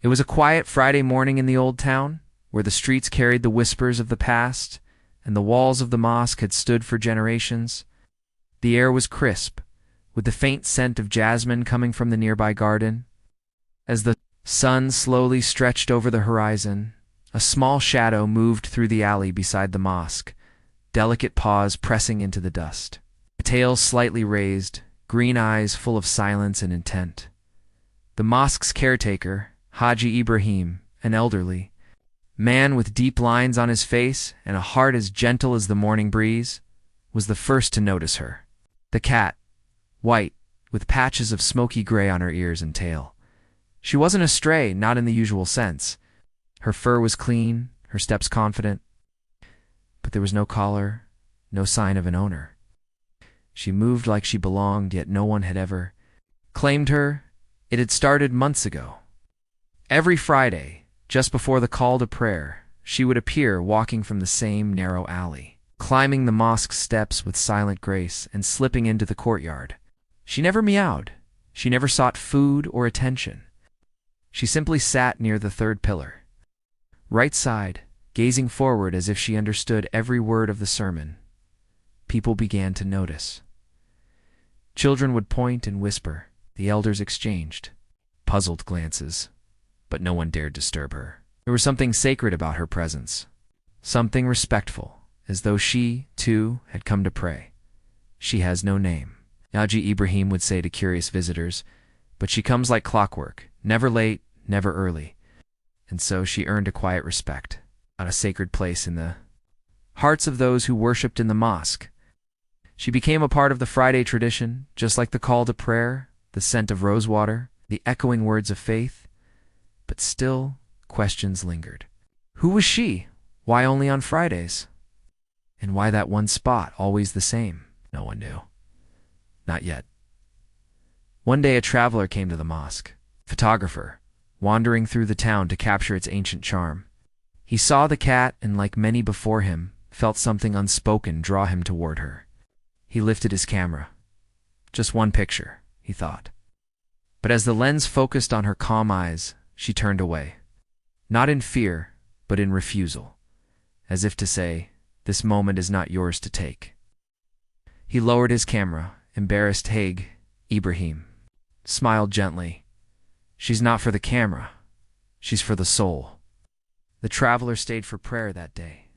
It was a quiet Friday morning in the old town, where the streets carried the whispers of the past, and the walls of the mosque had stood for generations. The air was crisp, with the faint scent of jasmine coming from the nearby garden. As the sun slowly stretched over the horizon, a small shadow moved through the alley beside the mosque, delicate paws pressing into the dust. A tail slightly raised, green eyes full of silence and intent. The mosque's caretaker, Haji Ibrahim, an elderly man with deep lines on his face and a heart as gentle as the morning breeze, was the first to notice her. The cat, white, with patches of smoky gray on her ears and tail. She wasn't a stray, not in the usual sense. Her fur was clean, her steps confident. But there was no collar, no sign of an owner. She moved like she belonged, yet no one had ever claimed her. It had started months ago. Every Friday, just before the call to prayer, she would appear walking from the same narrow alley, climbing the mosque steps with silent grace and slipping into the courtyard. She never meowed. She never sought food or attention. She simply sat near the third pillar, right side, gazing forward as if she understood every word of the sermon. People began to notice. Children would point and whisper. The elders exchanged puzzled glances, but no one dared disturb her. There was something sacred about her presence, something respectful, as though she, too, had come to pray. She has no name, Haji Ibrahim would say to curious visitors, but she comes like clockwork, never late, never early. And so she earned a quiet respect, a sacred place in the hearts of those who worshipped in the mosque. She became a part of the Friday tradition, just like the call to prayer, the scent of rosewater, the echoing words of faith. But still, questions lingered. Who was she? Why only on Fridays? And why that one spot, always the same? No one knew. Not yet. One day a traveler came to the mosque, a photographer, wandering through the town to capture its ancient charm. He saw the cat and, like many before him, felt something unspoken draw him toward her. He lifted his camera. Just one picture, he thought. But as the lens focused on her calm eyes, she turned away. Not in fear, but in refusal, as if to say, "This moment is not yours to take." He lowered his camera, embarrassed. Haig, Ibrahim, smiled gently. "She's not for the camera. She's for the soul." The traveler stayed for prayer that day.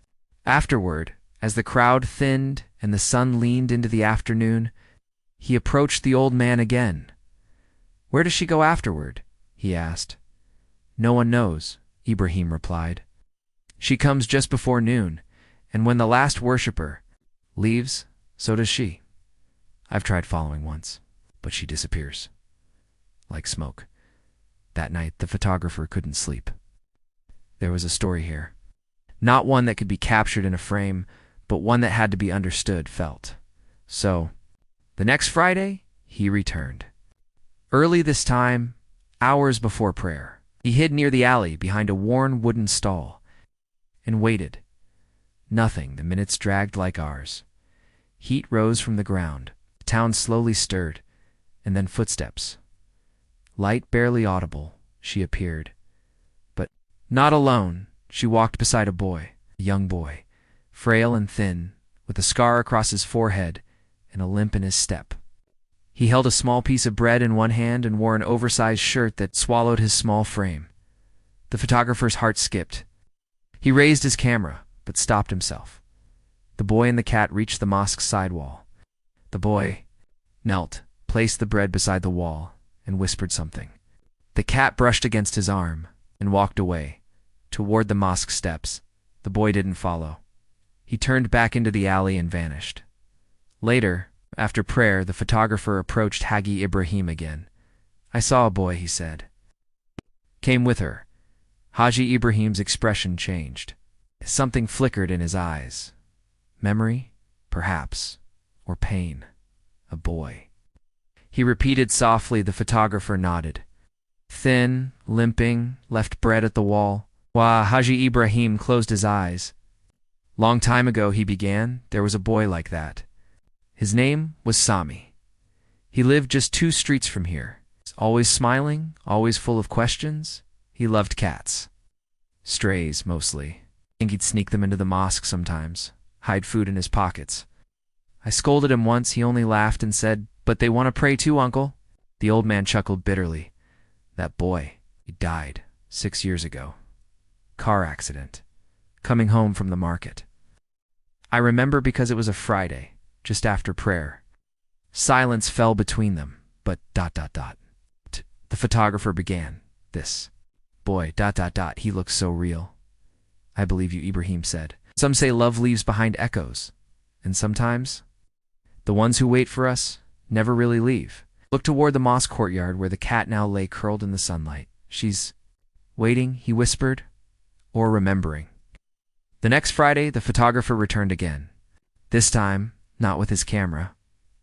Afterward, as the crowd thinned and the sun leaned into the afternoon, he approached the old man again. "Where does she go afterward?" he asked. "No one knows," Ibrahim replied. "She comes just before noon, and when the last worshipper leaves, so does she. I've tried following once, but she disappears. Like smoke." That night, the photographer couldn't sleep. There was a story here. Not one that could be captured in a frame, but one that had to be understood, felt. So, the next Friday, he returned. Early this time, hours before prayer, he hid near the alley behind a worn wooden stall and waited. Nothing. The minutes dragged like hours. Heat rose from the ground. The town slowly stirred, and then footsteps. Light barely audible, she appeared. But not alone. She walked beside a boy, a young boy, frail and thin, with a scar across his forehead and a limp in his step. He held a small piece of bread in one hand and wore an oversized shirt that swallowed his small frame. The photographer's heart skipped. He raised his camera, but stopped himself. The boy and the cat reached the mosque's sidewall. The boy knelt, placed the bread beside the wall, and whispered something. The cat brushed against his arm and walked away, toward the mosque steps. The boy didn't follow. He turned back into the alley and vanished. Later, after prayer, the photographer approached Haji Ibrahim again. "I saw a boy," he said. "Came with her." Haji Ibrahim's expression changed. Something flickered in his eyes. Memory, perhaps, or pain. A boy. He repeated softly. The photographer nodded. Thin, limping, left bread at the wall. Haji Ibrahim closed his eyes. "Long time ago," he began, "there was a boy like that. His name was Sami. He lived just 2 streets from here. Always smiling, always full of questions. He loved cats. Strays, mostly. I think he'd sneak them into the mosque sometimes, hide food in his pockets. I scolded him once. He only laughed and said, "But they want to pray too, uncle." The old man chuckled bitterly. That boy, he died 6 years ago. Car accident. Coming home from the market. I remember because it was a Friday, just after prayer. Silence fell between them, but ... The photographer began. This boy ... He looks so real. I believe you, Ibrahim said. Some say love leaves behind echoes, and sometimes the ones who wait for us never really leave. Look toward the mosque courtyard where the cat now lay curled in the sunlight. She's waiting, he whispered, or remembering. The next Friday, the photographer returned again. This time, not with his camera,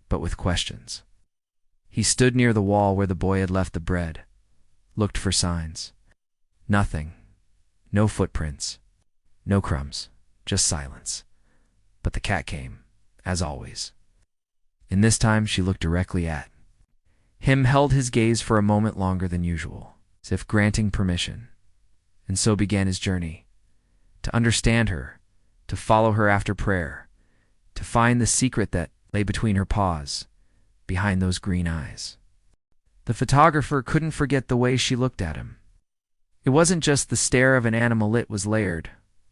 but with questions. He stood near the wall where the boy had left the bread, looked for signs. Nothing. No footprints. No crumbs. Just silence. But the cat came, as always. And this time she looked directly at him, held his gaze for a moment longer than usual, as if granting permission. And so began his journey. To understand her, to follow her after prayer, to find the secret that lay between her paws, behind those green eyes. The photographer couldn't forget the way she looked at him. It wasn't just the stare of an animal, it was layered,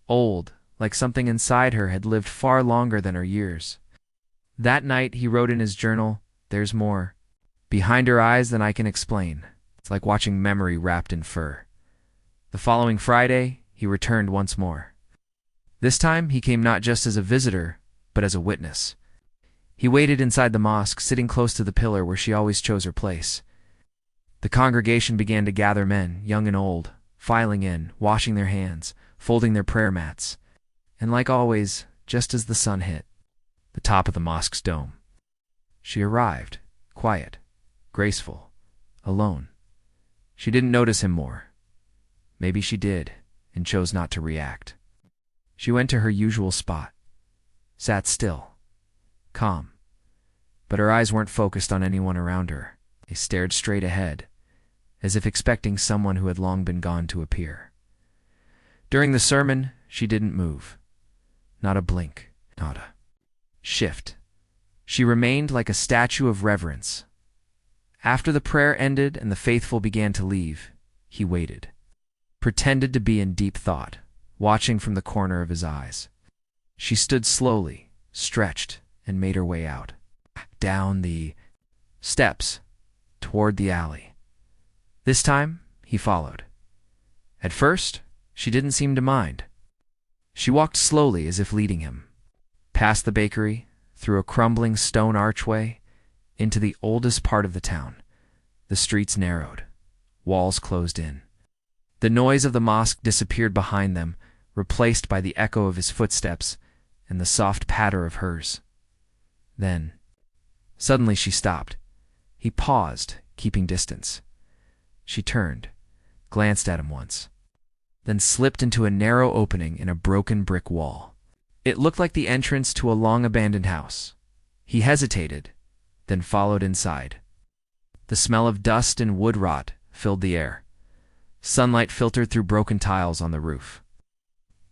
old, like something inside her had lived far longer than her years. That night he wrote in his journal, "There's more behind her eyes than I can explain. It's like watching memory wrapped in fur." The following Friday, he returned once more. This time he came not just as a visitor, but as a witness. He waited inside the mosque, sitting close to the pillar where she always chose her place. The congregation began to gather, men, young and old, filing in, washing their hands, folding their prayer mats. And like always, just as the sun hit the top of the mosque's dome, she arrived, quiet, graceful, alone. She didn't notice him more. Maybe she did, and chose not to react. She went to her usual spot, sat still, calm. But her eyes weren't focused on anyone around her. They stared straight ahead, as if expecting someone who had long been gone to appear. During the sermon, she didn't move. Not a blink, not a shift. She remained like a statue of reverence. After the prayer ended and the faithful began to leave, he waited, pretended to be in deep thought, watching from the corner of his eyes. She stood slowly, stretched, and made her way out, down the steps, toward the alley. This time, he followed. At first, she didn't seem to mind. She walked slowly as if leading him, past the bakery, through a crumbling stone archway, into the oldest part of the town. The streets narrowed, walls closed in. The noise of the mosque disappeared behind them, replaced by the echo of his footsteps and the soft patter of hers. Then, suddenly she stopped. He paused, keeping distance. She turned, glanced at him once, then slipped into a narrow opening in a broken brick wall. It looked like the entrance to a long-abandoned house. He hesitated, then followed inside. The smell of dust and wood rot filled the air. Sunlight filtered through broken tiles on the roof.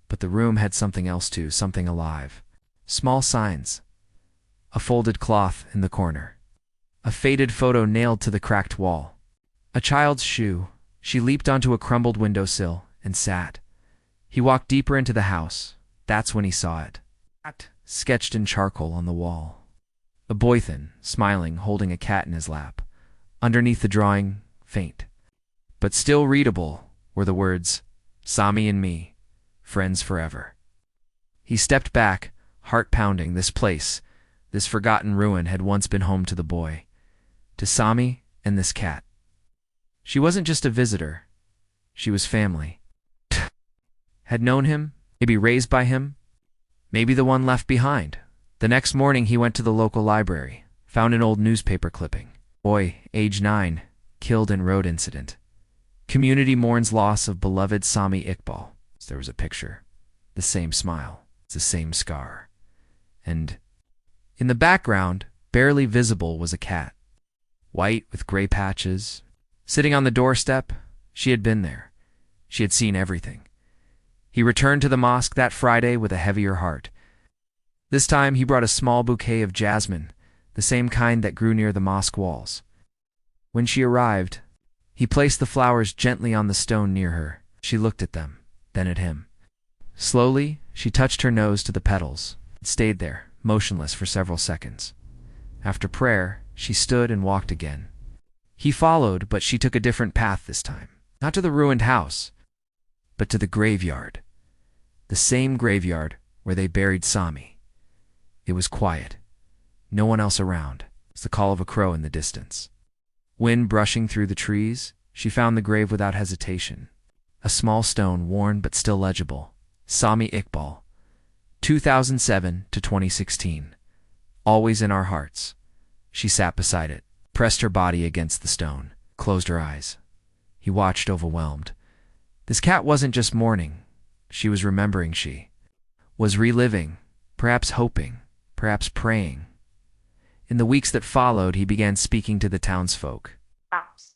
But the room had something else too, something alive. Small signs. A folded cloth in the corner. A faded photo nailed to the cracked wall. A child's shoe. She leaped onto a crumbled windowsill and sat. He walked deeper into the house. That's when he saw it. Sketched in charcoal on the wall. A boython, smiling, holding a cat in his lap. Underneath the drawing, faint, but still readable, were the words, "Sami and me, friends forever." He stepped back, heart pounding. This place, this forgotten ruin, had once been home to the boy, to Sami and this cat. She wasn't just a visitor. She was family. Had known him, maybe raised by him, maybe the one left behind. The next morning he went to the local library, found an old newspaper clipping. Boy, age 9, killed in road incident. Community mourns loss of beloved Sami Iqbal. There was a picture. The same smile. It's the same scar. And in the background, barely visible, was a cat. White with gray patches. Sitting on the doorstep, she had been there. She had seen everything. He returned to the mosque that Friday with a heavier heart. This time he brought a small bouquet of jasmine, the same kind that grew near the mosque walls. When she arrived, he placed the flowers gently on the stone near her. She looked at them, then at him. Slowly, she touched her nose to the petals. It stayed there, motionless for several seconds. After prayer, she stood and walked again. He followed, but she took a different path this time. Not to the ruined house, but to the graveyard. The same graveyard where they buried Sami. It was quiet. No one else around. It was the call of a crow in the distance. Wind brushing through the trees, she found the grave without hesitation. A small stone, worn but still legible. Sami Iqbal, 2007 to 2016. Always in our hearts. She sat beside it, pressed her body against the stone, closed her eyes. He watched, overwhelmed. This cat wasn't just mourning. She was remembering. She was reliving, perhaps hoping, perhaps praying. In the weeks that followed, he began speaking to the townsfolk. Paws.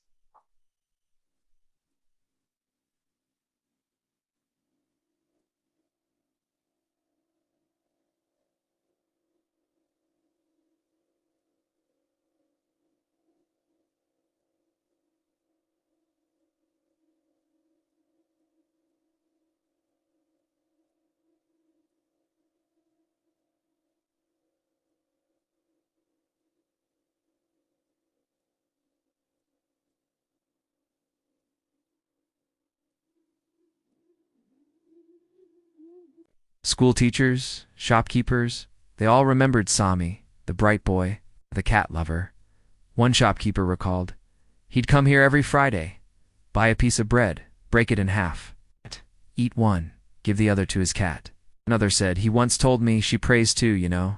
School teachers, shopkeepers, they all remembered Sami, the bright boy, the cat lover. One shopkeeper recalled, he'd come here every Friday, buy a piece of bread, break it in half, eat one, give the other to his cat. Another said, he once told me she prays too, you know.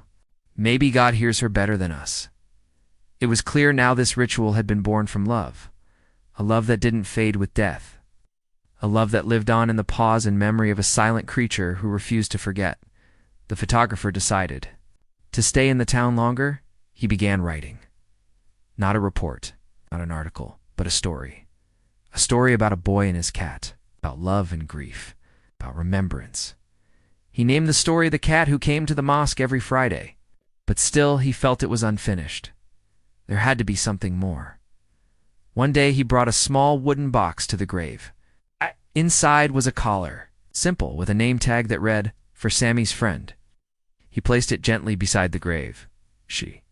Maybe God hears her better than us. It was clear now this ritual had been born from love, a love that didn't fade with death. A love that lived on in the pause and memory of a silent creature who refused to forget. The photographer decided. To stay in the town longer, he began writing. Not a report, not an article, but a story. A story about a boy and his cat, about love and grief, about remembrance. He named the story The Cat Who Came to the Mosque Every Friday, but still he felt it was unfinished. There had to be something more. One day he brought a small wooden box to the grave. Inside was a collar, simple, with a name tag that read, "For Sami's friend." He placed it gently beside the grave. She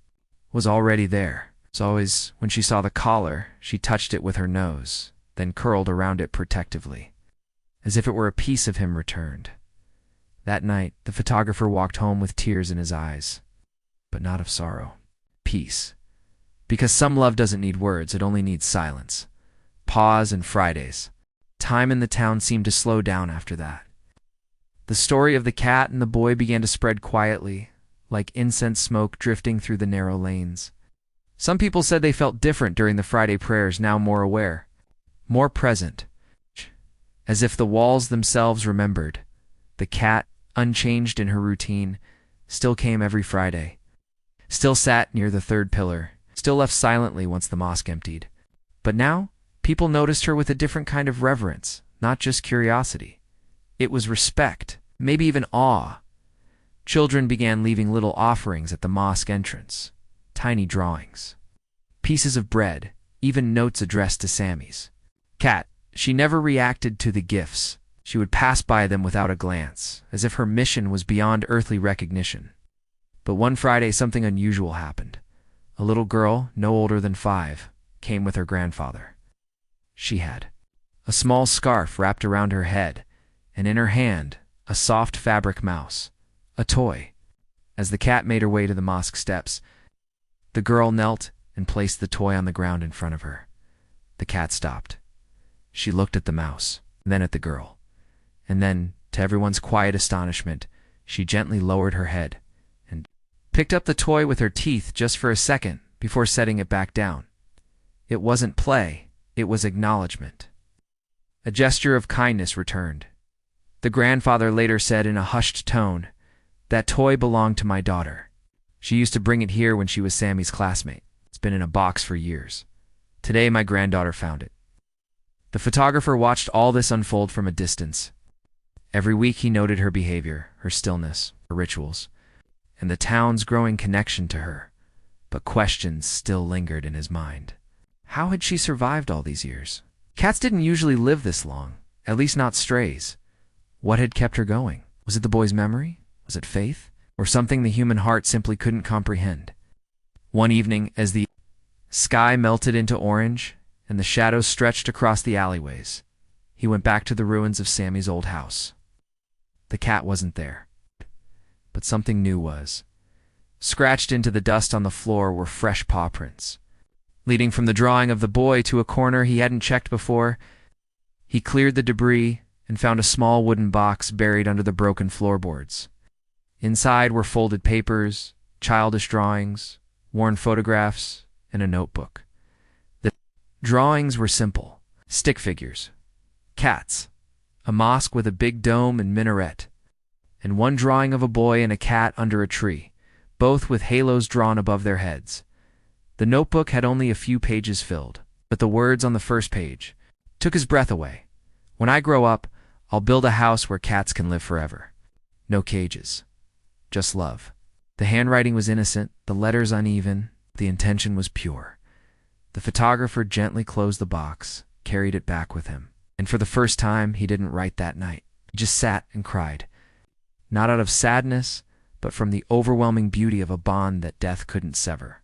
was already there. As always, when she saw the collar, she touched it with her nose, then curled around it protectively, as if it were a piece of him returned. That night, the photographer walked home with tears in his eyes, but not of sorrow. Peace. Because some love doesn't need words, it only needs silence. Pause and Fridays. Time in the town seemed to slow down after that. The story of the cat and the boy began to spread quietly, like incense smoke drifting through the narrow lanes. Some people said they felt different during the Friday prayers, now more aware, more present, as if the walls themselves remembered. The cat, unchanged in her routine, still came every Friday, still sat near the third pillar, still left silently once the mosque emptied. But now, people noticed her with a different kind of reverence, not just curiosity. It was respect, maybe even awe. Children began leaving little offerings at the mosque entrance, tiny drawings, pieces of bread, even notes addressed to Sami's cat. She never reacted to the gifts. She would pass by them without a glance, as if her mission was beyond earthly recognition. But one Friday something unusual happened. A little girl, no older than 5, came with her grandfather. She had a small scarf wrapped around her head, and in her hand, a soft fabric mouse, a toy. As the cat made her way to the mosque steps, the girl knelt and placed the toy on the ground in front of her. The cat stopped. She looked at the mouse, then at the girl, and then, to everyone's quiet astonishment, she gently lowered her head and picked up the toy with her teeth just for a second before setting it back down. It wasn't play. It was acknowledgement. A gesture of kindness returned. The grandfather later said in a hushed tone, "That toy belonged to my daughter. She used to bring it here when she was Sami's classmate. It's been in a box for years. Today my granddaughter found it." The photographer watched all this unfold from a distance. Every week he noted her behavior, her stillness, her rituals, and the town's growing connection to her. But questions still lingered in his mind. How had she survived all these years? Cats didn't usually live this long, at least not strays. What had kept her going? Was it the boy's memory? Was it faith? Or something the human heart simply couldn't comprehend? One evening, as the sky melted into orange and the shadows stretched across the alleyways, he went back to the ruins of Sammy's old house. The cat wasn't there, but something new was. Scratched into the dust on the floor were fresh paw prints, leading from the drawing of the boy to a corner he hadn't checked before. He cleared the debris and found a small wooden box buried under the broken floorboards. Inside were folded papers, childish drawings, worn photographs, and a notebook. The drawings were simple: stick figures, cats, a mosque with a big dome and minaret, and one drawing of a boy and a cat under a tree, both with halos drawn above their heads. The notebook had only a few pages filled, but the words on the first page took his breath away. "When I grow up, I'll build a house where cats can live forever. No cages, just love." The handwriting was innocent, the letters uneven, the intention was pure. The photographer gently closed the box, carried it back with him. And for the first time, he didn't write that night. He just sat and cried. Not out of sadness, but from the overwhelming beauty of a bond that death couldn't sever.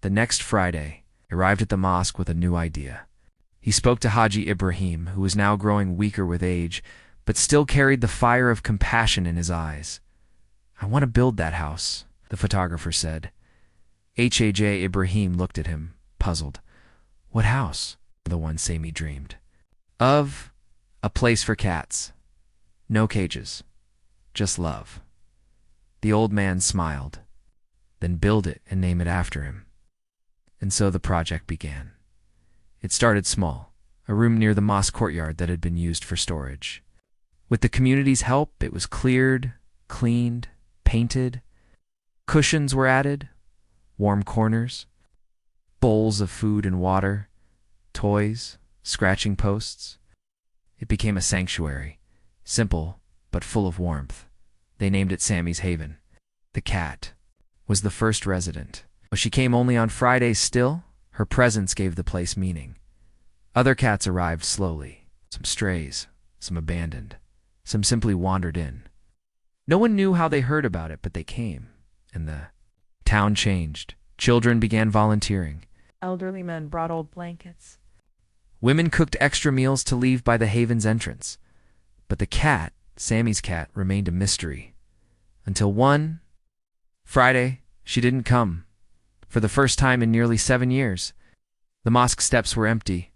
The next Friday, he arrived at the mosque with a new idea. He spoke to Haji Ibrahim, who was now growing weaker with age, but still carried the fire of compassion in his eyes. "I want to build that house," the photographer said. Haj Ibrahim looked at him, puzzled. "What house?" "The one Sami dreamed of. A place for cats. No cages. Just love." The old man smiled. "Then build it and name it after him." And so the project began. It started small, a room near the mosque courtyard that had been used for storage. With the community's help, it was cleared, cleaned, painted. Cushions were added, warm corners, bowls of food and water, toys, scratching posts. It became a sanctuary, simple but full of warmth. They named it Sammy's Haven. The cat was the first resident. Though she came only on Fridays still, her presence gave the place meaning. Other cats arrived slowly, some strays, some abandoned, some simply wandered in. No one knew how they heard about it, but they came, and the town changed. Children began volunteering. Elderly men brought old blankets. Women cooked extra meals to leave by the haven's entrance. But the cat, Sammy's cat, remained a mystery. Until one Friday, she didn't come. For the first time in nearly 7 years. The mosque steps were empty.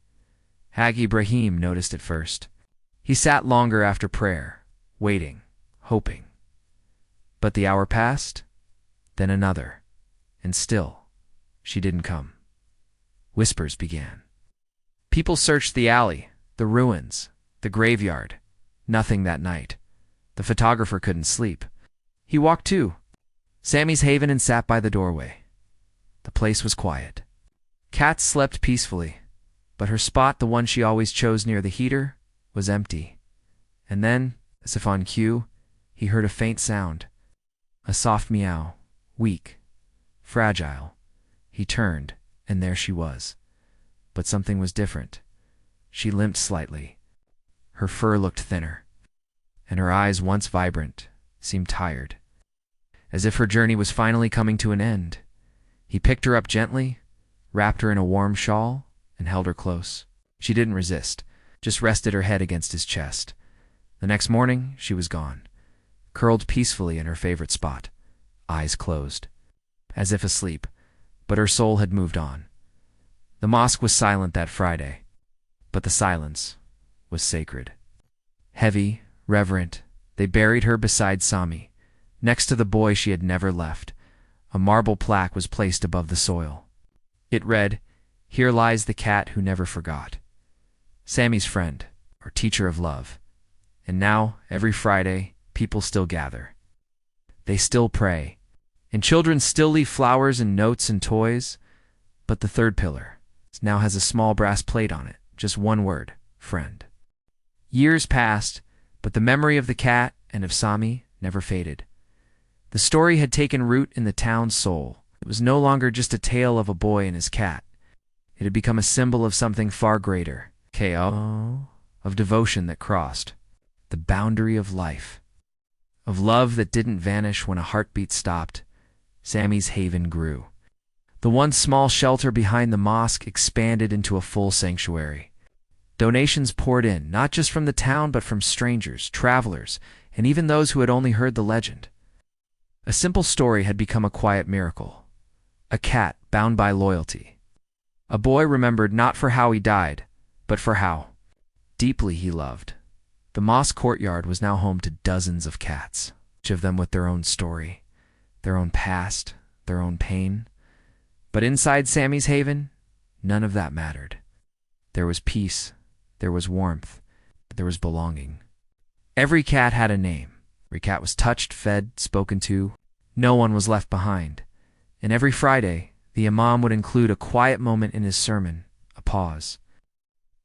Haji Ibrahim noticed it first. He sat longer after prayer, waiting, hoping. But the hour passed, then another, and still, she didn't come. Whispers began. People searched the alley, the ruins, the graveyard. Nothing that night. The photographer couldn't sleep. He walked to Sammy's Haven and sat by the doorway. The place was quiet. Cats slept peacefully, but her spot, the one she always chose near the heater, was empty. And then, as if on cue, he heard a faint sound. A soft meow, weak, fragile. He turned, and there she was. But something was different. She limped slightly. Her fur looked thinner, and her eyes, once vibrant, seemed tired, as if her journey was finally coming to an end. He picked her up gently, wrapped her in a warm shawl, and held her close. She didn't resist, just rested her head against his chest. The next morning, she was gone, curled peacefully in her favorite spot, eyes closed, as if asleep, but her soul had moved on. The mosque was silent that Friday, but the silence was sacred. Heavy, reverent, they buried her beside Sami, next to the boy she had never left. A marble plaque was placed above the soil. It read, "Here lies the cat who never forgot." Sammy's friend, or teacher of love. And now, every Friday, people still gather. They still pray, and children still leave flowers and notes and toys. But the third pillar now has a small brass plate on it, just one word: friend. Years passed, but the memory of the cat and of Sami never faded. The story had taken root in the town's soul. It was no longer just a tale of a boy and his cat. It had become a symbol of something far greater, of devotion that crossed the boundary of life, of love that didn't vanish when a heartbeat stopped. Sami's haven grew. The once small shelter behind the mosque expanded into a full sanctuary. Donations poured in, not just from the town but from strangers, travelers, and even those who had only heard the legend. A simple story had become a quiet miracle. A cat bound by loyalty. A boy remembered not for how he died, but for how deeply he loved. The mosque courtyard was now home to dozens of cats, each of them with their own story, their own past, their own pain. But inside Sami's haven, none of that mattered. There was peace, there was warmth, there was belonging. Every cat had a name. Every cat was touched, fed, spoken to. No one was left behind. And every Friday, the imam would include a quiet moment in his sermon, a pause.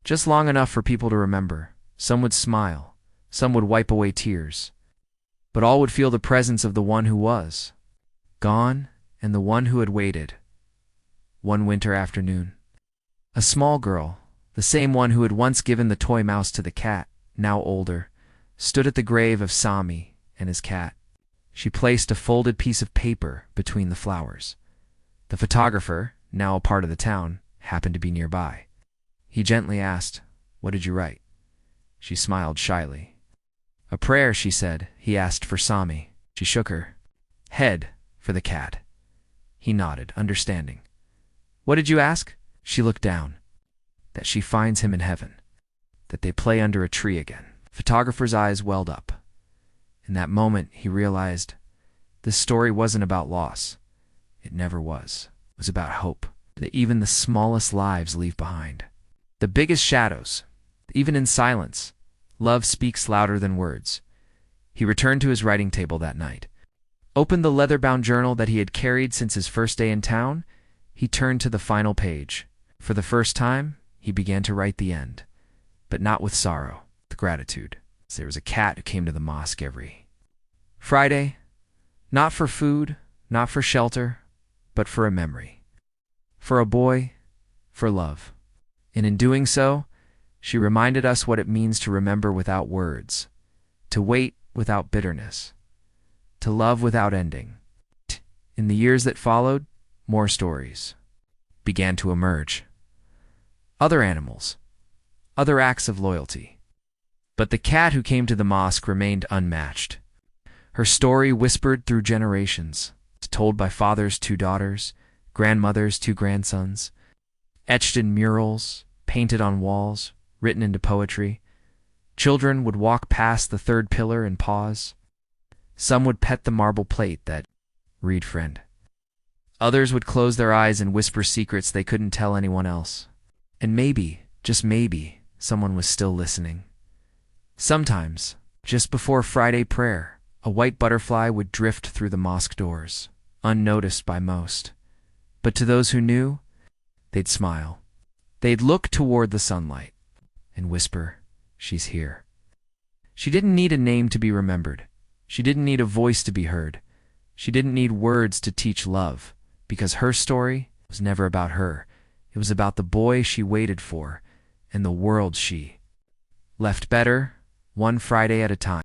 Just long enough for people to remember. Some would smile, some would wipe away tears. But all would feel the presence of the one who was gone and the one who had waited. One winter afternoon, a small girl, the same one who had once given the toy mouse to the cat, now older, stood at the grave of Sami and his cat. She placed a folded piece of paper between the flowers. The photographer, now a part of the town, happened to be nearby. He gently asked, "What did you write?" She smiled shyly. "A prayer," she said. He asked for Sami. She shook her head for the cat. He nodded, understanding. "What did you ask?" She looked down. "That she finds him in heaven. That they play under a tree again." The photographer's eyes welled up. In that moment, he realized this story wasn't about loss. It never was. It was about hope, that even the smallest lives leave behind. The biggest shadows, even in silence, love speaks louder than words. He returned to his writing table that night, opened the leather-bound journal that he had carried since his first day in town. He turned to the final page. For the first time, he began to write the end, but not with sorrow, with gratitude. There was a cat who came to the mosque every Friday, not for food, not for shelter, but for a memory, for a boy, for love. And in doing so, she reminded us what it means to remember without words, to wait without bitterness, to love without ending. In the years that followed, more stories began to emerge. Other animals, other acts of loyalty. But the cat who came to the mosque remained unmatched. Her story whispered through generations, told by fathers to daughters, grandmothers to grandsons, etched in murals, painted on walls, written into poetry. Children would walk past the third pillar and pause. Some would pet the marble plate that read friend. Others would close their eyes and whisper secrets they couldn't tell anyone else. And maybe, just maybe, someone was still listening. Sometimes, just before Friday prayer, a white butterfly would drift through the mosque doors, unnoticed by most. But to those who knew, they'd smile. They'd look toward the sunlight and whisper, "She's here." She didn't need a name to be remembered. She didn't need a voice to be heard. She didn't need words to teach love, because her story was never about her. It was about the boy she waited for and the world she left better, one Friday at a time.